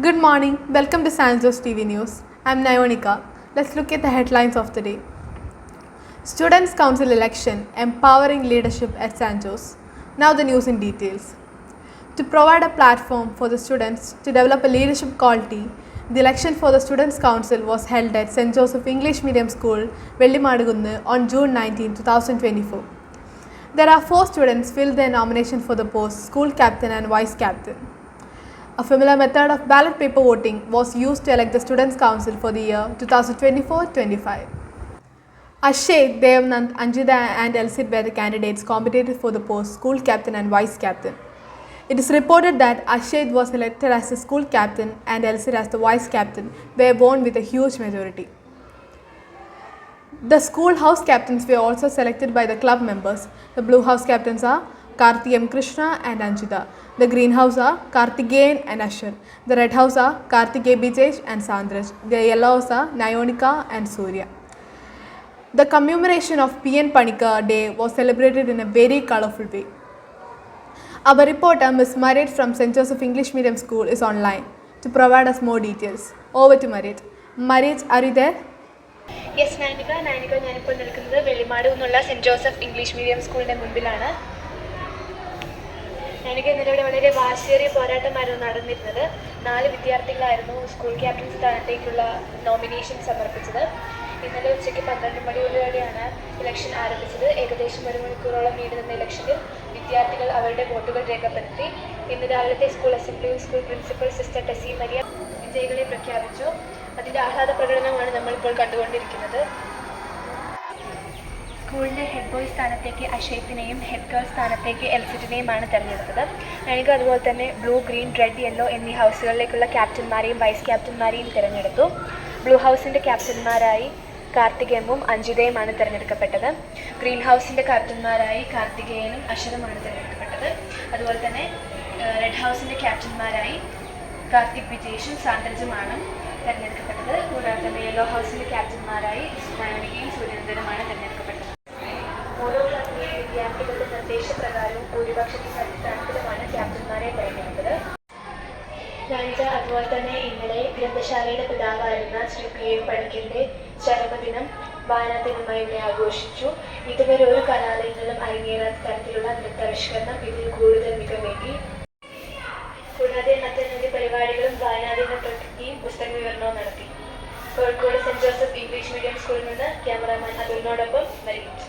Good morning. Welcome to San Jose TV News. I'm Nayonika. Let's look at the headlines of the day. Students' Council election, empowering leadership at San Jose. Now the news in details. To provide a platform for the students to develop a leadership quality, the election for the Students' Council was held at St. Joseph English Medium School, Vellimadugunnu on June 19, 2024. There are 4 students filled their nomination for the post school captain and vice captain. A familiar method of ballot paper voting was used to elect the Students' Council for the year 2024-25. Ashay, Devnand, Anjita and Elsit were the candidates competed for the post school captain and vice captain. It is reported that Ashay was elected as the school captain and Elsit as the vice captain were won with a huge majority. The school house captains were also selected by the club members. The blue house captains are Karthi M. Krishna and Anjita. The green house are Karthikeyan and Ashar. The red house are Karthike Bijesh and Sandraj. The yellow house are Nayonika and Surya. The commemoration of P.N. Panikar Day was celebrated in a very colourful way. Our reporter, Ms. Marit from St. Joseph English Medium School, is online to provide us more details. Over to Marit. Marit, are you there? Yes, Nanika, ഞാനിപ്പോൾ നിൽക്കുന്നത് വെള്ളിമാട് എന്നുള്ള cent Joseph English medium സ്കൂളിൻ്റെ മുൻപിലാണ്. എനിക്ക് ഇന്നലെ ഇവിടെ വളരെ വാശിയേറിയ പോരാട്ടമായിരുന്നു നടന്നിരുന്നത്. 4 വിദ്യാർത്ഥികളായിരുന്നു സ്കൂൾ ക്യാപ്റ്റൻ സ്ഥാനത്തേക്കുള്ള നോമിനേഷൻ സമർപ്പിച്ചത്. ഇന്നലെ ഉച്ചയ്ക്ക് 12 മണിയോടെയാണ് ഇലക്ഷൻ ആരംഭിച്ചത്. ഏകദേശം 1 മണിക്കൂറോളം നീണ്ടുനിന്ന ഇലക്ഷനിൽ വിദ്യാർത്ഥികൾ അവരുടെ വോട്ടുകൾ രേഖപ്പെടുത്തി. ഇന്ന് രാവിലത്തെ സ്കൂൾ അസംബ്ലിയിൽ school principal sister Tessy Maria വിജയികളെ പ്രഖ്യാപിച്ചു. അതിൻ്റെ ആഹ്ലാദ പ്രകടനമാണ് നമ്മളിപ്പോൾ കണ്ടുകൊണ്ടിരിക്കുന്നത്. സ്കൂളിൻ്റെ ഹെഡ് ബോയ് സ്ഥാനത്തേക്ക് അഷേത്തിനെയും ഹെഡ് ഗേൾ സ്ഥാനത്തേക്ക് എൽസിറ്റിനെയുമാണ് തിരഞ്ഞെടുത്തത്. എനിക്ക് അതുപോലെ തന്നെ ബ്ലൂ, ഗ്രീൻ, റെഡ്, യെല്ലോ എന്നീ ഹൗസുകളിലേക്കുള്ള ക്യാപ്റ്റന്മാരെയും വൈസ് ക്യാപ്റ്റന്മാരെയും തിരഞ്ഞെടുത്തു. ബ്ലൂ ഹൗസിൻ്റെ ക്യാപ്റ്റന്മാരായി കാർത്തികേയനും അഞ്ജിതയുമാണ് തിരഞ്ഞെടുക്കപ്പെട്ടത്. ഗ്രീൻ ഹൗസിൻ്റെ ക്യാപ്റ്റന്മാരായി കാർത്തികേയനും അഷറുമാണ് തിരഞ്ഞെടുക്കപ്പെട്ടത്. അതുപോലെ തന്നെ റെഡ് ഹൗസിൻ്റെ ക്യാപ്റ്റന്മാരായി കാർത്തിക് വിജേഷും സാന്ദ്രജുമാണ് തിരഞ്ഞെടുക്കപ്പെട്ടത്. കൂടാതെ തന്നെ യെല്ലോ ഹൗസിൻ്റെ ക്യാപ്റ്റന്മാരായി നായണികയും സൂര്യനന്ദനുമാണ് തിരഞ്ഞെടുക്കപ്പെട്ടത്. ഓരോ ക്ലാസ്സിലെ വിദ്യാർത്ഥികളുടെ നിർദ്ദേശപ്രകാരവും ഭൂരിപക്ഷത്തിൻ്റെ അടിസ്ഥാനത്തിലുമാണ് ക്യാപ്റ്റന്മാരെ തിരഞ്ഞെടുത്തത്. ഞാനിത് അതുപോലെ തന്നെ ഇന്നലെ ഗ്രന്ഥശാലയുടെ പിതാവായിരുന്ന ശ്രീ P.N. പണിക്കരുടെ ചരമദിനം വായനാ ദിനമായി ഇവിടെ ആഘോഷിച്ചു. ഇതുവരെ ഒരു കലാലയങ്ങളിലും അരങ്ങേറാത്ത തരത്തിലുള്ള നൃത്താവിഷ്കരണം ഇതിൽ കൂടുതൽ മികവേകി. കൂടാതെ മറ്റൊരു പരിപാടികളും വായനാദിനം പ്രവൃത്തിയും പുസ്തക വിവരണവും നടത്തി. Kozhikode saint Joseph English medium സ്കൂളിൽ നിന്ന് ക്യാമറാമാൻ അതുലിനോടൊപ്പം മരിച്ചു.